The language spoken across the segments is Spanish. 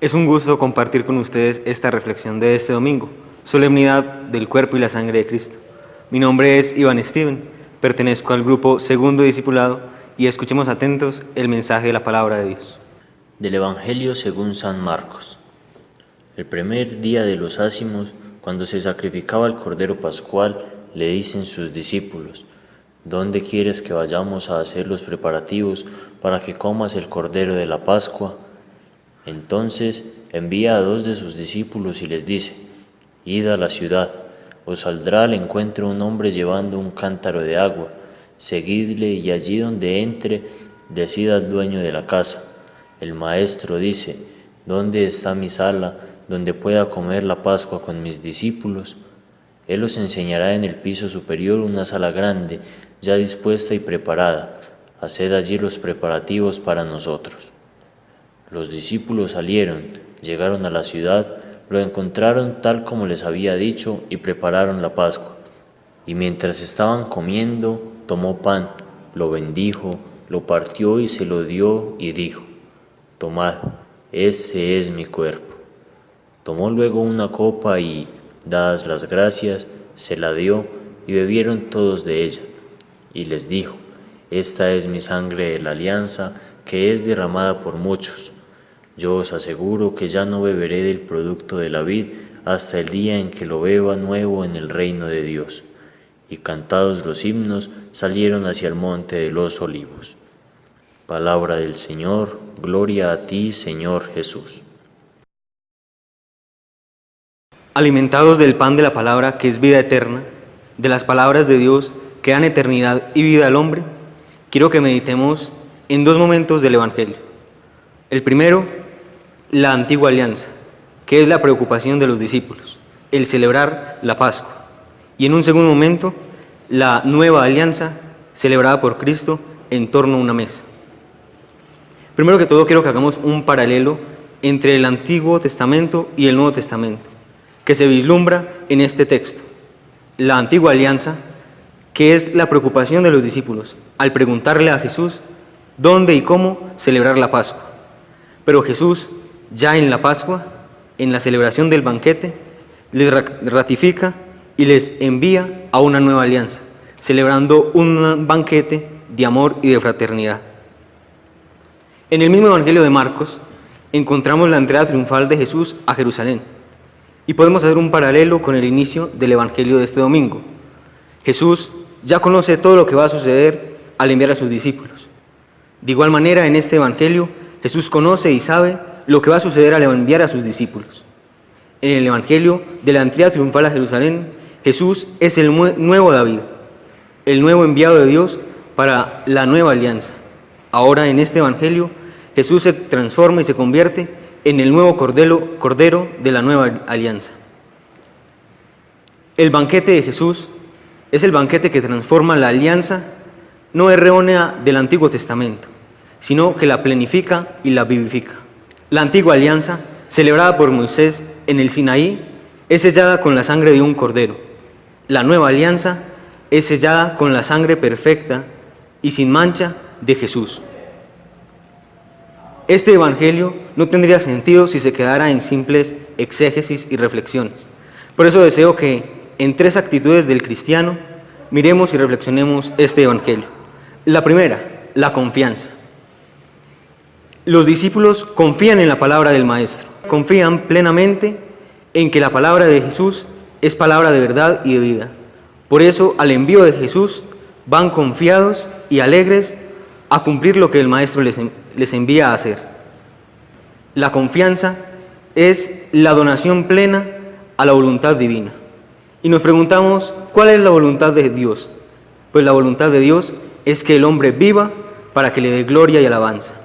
Es un gusto compartir con ustedes esta reflexión de este domingo, solemnidad del cuerpo y la sangre de Cristo. Mi nombre es Iván Steven, pertenezco al grupo Segundo Discipulado y escuchemos atentos el mensaje de la palabra de Dios. Del Evangelio según San Marcos. El primer día de los ácimos, cuando se sacrificaba el Cordero Pascual, le dicen sus discípulos: ¿Dónde quieres que vayamos a hacer los preparativos para que comas el Cordero de la Pascua? Entonces envía a 2 de sus discípulos y les dice: Id a la ciudad, os saldrá al encuentro un hombre llevando un cántaro de agua, seguidle y allí donde entre, decid al dueño de la casa: el maestro dice, ¿dónde está mi sala donde pueda comer la Pascua con mis discípulos? Él os enseñará en el piso superior una sala grande, ya dispuesta y preparada. Haced allí los preparativos para nosotros. Los discípulos salieron, llegaron a la ciudad, lo encontraron tal como les había dicho y prepararon la Pascua. Y mientras estaban comiendo, tomó pan, lo bendijo, lo partió y se lo dio y dijo: Tomad, este es mi cuerpo. Tomó luego una copa y, dadas las gracias, se la dio y bebieron todos de ella. Y les dijo: Esta es mi sangre de la alianza, que es derramada por muchos. Yo os aseguro que ya no beberé del producto de la vid hasta el día en que lo beba nuevo en el reino de Dios. Y cantados los himnos, salieron hacia el monte de los Olivos. Palabra del Señor, gloria a ti, Señor Jesús. Alimentados del pan de la palabra que es vida eterna, de las palabras de Dios que dan eternidad y vida al hombre, quiero que meditemos en 2 momentos del Evangelio. El primero, la antigua alianza, que es la preocupación de los discípulos, el celebrar la Pascua. Y en un segundo momento, la nueva alianza celebrada por Cristo en torno a una mesa. Primero que todo, quiero que hagamos un paralelo entre el Antiguo Testamento y el Nuevo Testamento, que se vislumbra en este texto. La antigua alianza, que es la preocupación de los discípulos al preguntarle a Jesús dónde y cómo celebrar la Pascua. Pero Jesús, ya en la Pascua, en la celebración del banquete, les ratifica y les envía a una nueva alianza, celebrando un banquete de amor y de fraternidad. En el mismo Evangelio de Marcos encontramos la entrada triunfal de Jesús a Jerusalén y podemos hacer un paralelo con el inicio del Evangelio de este domingo. Jesús ya conoce todo lo que va a suceder al enviar a sus discípulos. De igual manera, en este Evangelio, Jesús conoce y sabe lo que va a suceder al enviar a sus discípulos. En el Evangelio de la entrada triunfal a Jerusalén, Jesús es el nuevo David, el nuevo enviado de Dios para la nueva alianza. Ahora, en este Evangelio, Jesús se transforma y se convierte en el nuevo Cordero de la nueva alianza. El banquete de Jesús es el banquete que transforma la alianza no errónea del Antiguo Testamento, sino que la plenifica y la vivifica. La antigua alianza, celebrada por Moisés en el Sinaí, es sellada con la sangre de un cordero. La nueva alianza es sellada con la sangre perfecta y sin mancha de Jesús. Este Evangelio no tendría sentido si se quedara en simples exégesis y reflexiones. Por eso deseo que en 3 actitudes del cristiano miremos y reflexionemos este Evangelio. La primera, la confianza. Los discípulos confían en la palabra del Maestro, confían plenamente en que la palabra de Jesús es palabra de verdad y de vida. Por eso, al envío de Jesús, van confiados y alegres a cumplir lo que el Maestro les envía a hacer. La confianza es la donación plena a la voluntad divina. Y nos preguntamos, ¿cuál es la voluntad de Dios? Pues la voluntad de Dios es que el hombre viva para que le dé gloria y alabanza.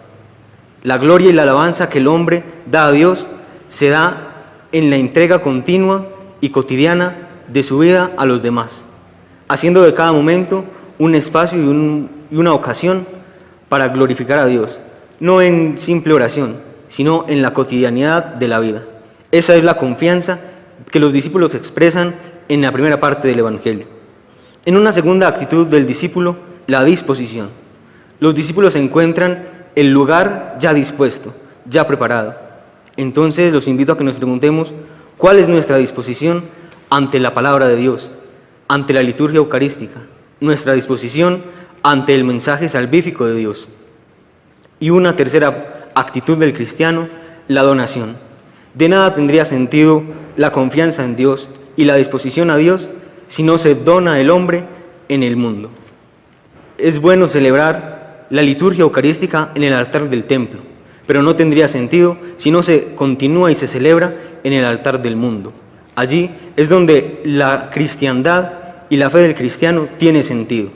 La gloria y la alabanza que el hombre da a Dios se da en la entrega continua y cotidiana de su vida a los demás, haciendo de cada momento un espacio y una ocasión para glorificar a Dios, no en simple oración, sino en la cotidianidad de la vida. Esa es la confianza que los discípulos expresan en la primera parte del Evangelio. En una segunda actitud del discípulo, la disposición. Los discípulos encuentran el lugar ya dispuesto, ya preparado. Entonces los invito a que nos preguntemos cuál es nuestra disposición ante la palabra de Dios, ante la liturgia eucarística, nuestra disposición ante el mensaje salvífico de Dios. Y una tercera actitud del cristiano, la donación. De nada tendría sentido la confianza en Dios y la disposición a Dios si no se dona el hombre en el mundo. Es bueno celebrar la liturgia eucarística en el altar del templo, pero no tendría sentido si no se continúa y se celebra en el altar del mundo. Allí es donde la cristiandad y la fe del cristiano tiene sentido.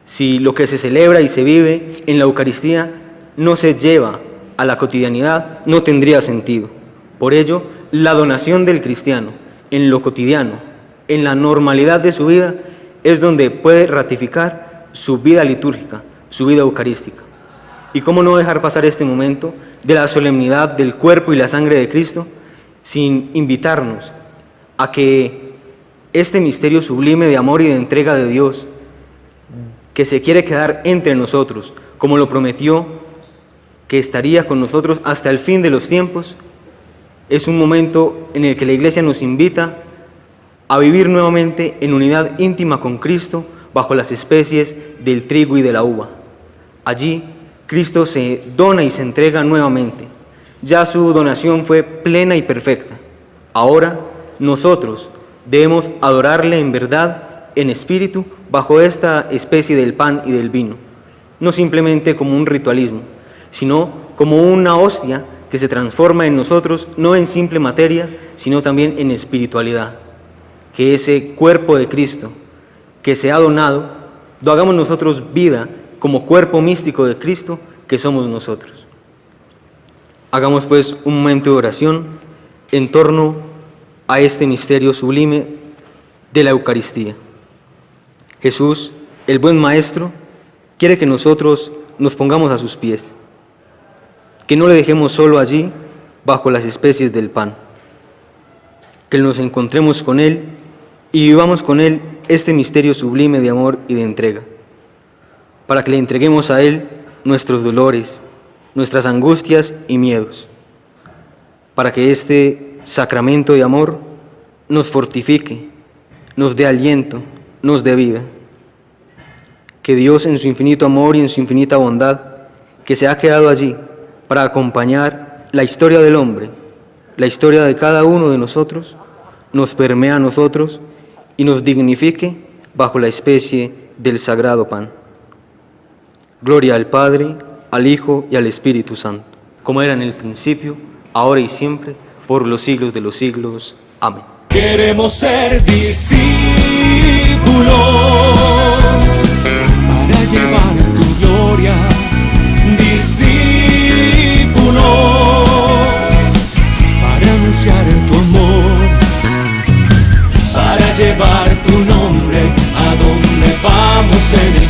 Si lo que se celebra y se vive en la Eucaristía no se lleva a la cotidianidad, no tendría sentido. Por ello, la donación del cristiano en lo cotidiano, en la normalidad de su vida, es donde puede ratificar su vida litúrgica, su vida eucarística. ¿Y cómo no dejar pasar este momento de la solemnidad del cuerpo y la sangre de Cristo sin invitarnos a que este misterio sublime de amor y de entrega de Dios, que se quiere quedar entre nosotros, como lo prometió, que estaría con nosotros hasta el fin de los tiempos, es un momento en el que la Iglesia nos invita a vivir nuevamente en unidad íntima con Cristo bajo las especies del trigo y de la uva. Allí, Cristo se dona y se entrega nuevamente. Ya su donación fue plena y perfecta. Ahora, nosotros debemos adorarle en verdad, en espíritu, bajo esta especie del pan y del vino, no simplemente como un ritualismo, sino como una hostia que se transforma en nosotros, no en simple materia, sino también en espiritualidad. Que ese cuerpo de Cristo que se ha donado, lo hagamos nosotros vida como cuerpo místico de Cristo que somos nosotros. Hagamos pues un momento de oración en torno a este misterio sublime de la Eucaristía. Jesús, el buen Maestro, quiere que nosotros nos pongamos a sus pies, que no le dejemos solo allí bajo las especies del pan, que nos encontremos con Él y vivamos con Él este misterio sublime de amor y de entrega, para que le entreguemos a Él nuestros dolores, nuestras angustias y miedos, para que este sacramento de amor nos fortifique, nos dé aliento, nos dé vida. Que Dios en su infinito amor y en su infinita bondad, que se ha quedado allí para acompañar la historia del hombre, la historia de cada uno de nosotros, nos permea a nosotros y nos dignifique bajo la especie del sagrado pan. Gloria al Padre, al Hijo y al Espíritu Santo, como era en el principio, ahora y siempre, por los siglos de los siglos. Amén. Queremos ser discípulos para llevar tu gloria, discípulos para anunciar tu amor, para llevar tu nombre a donde vamos en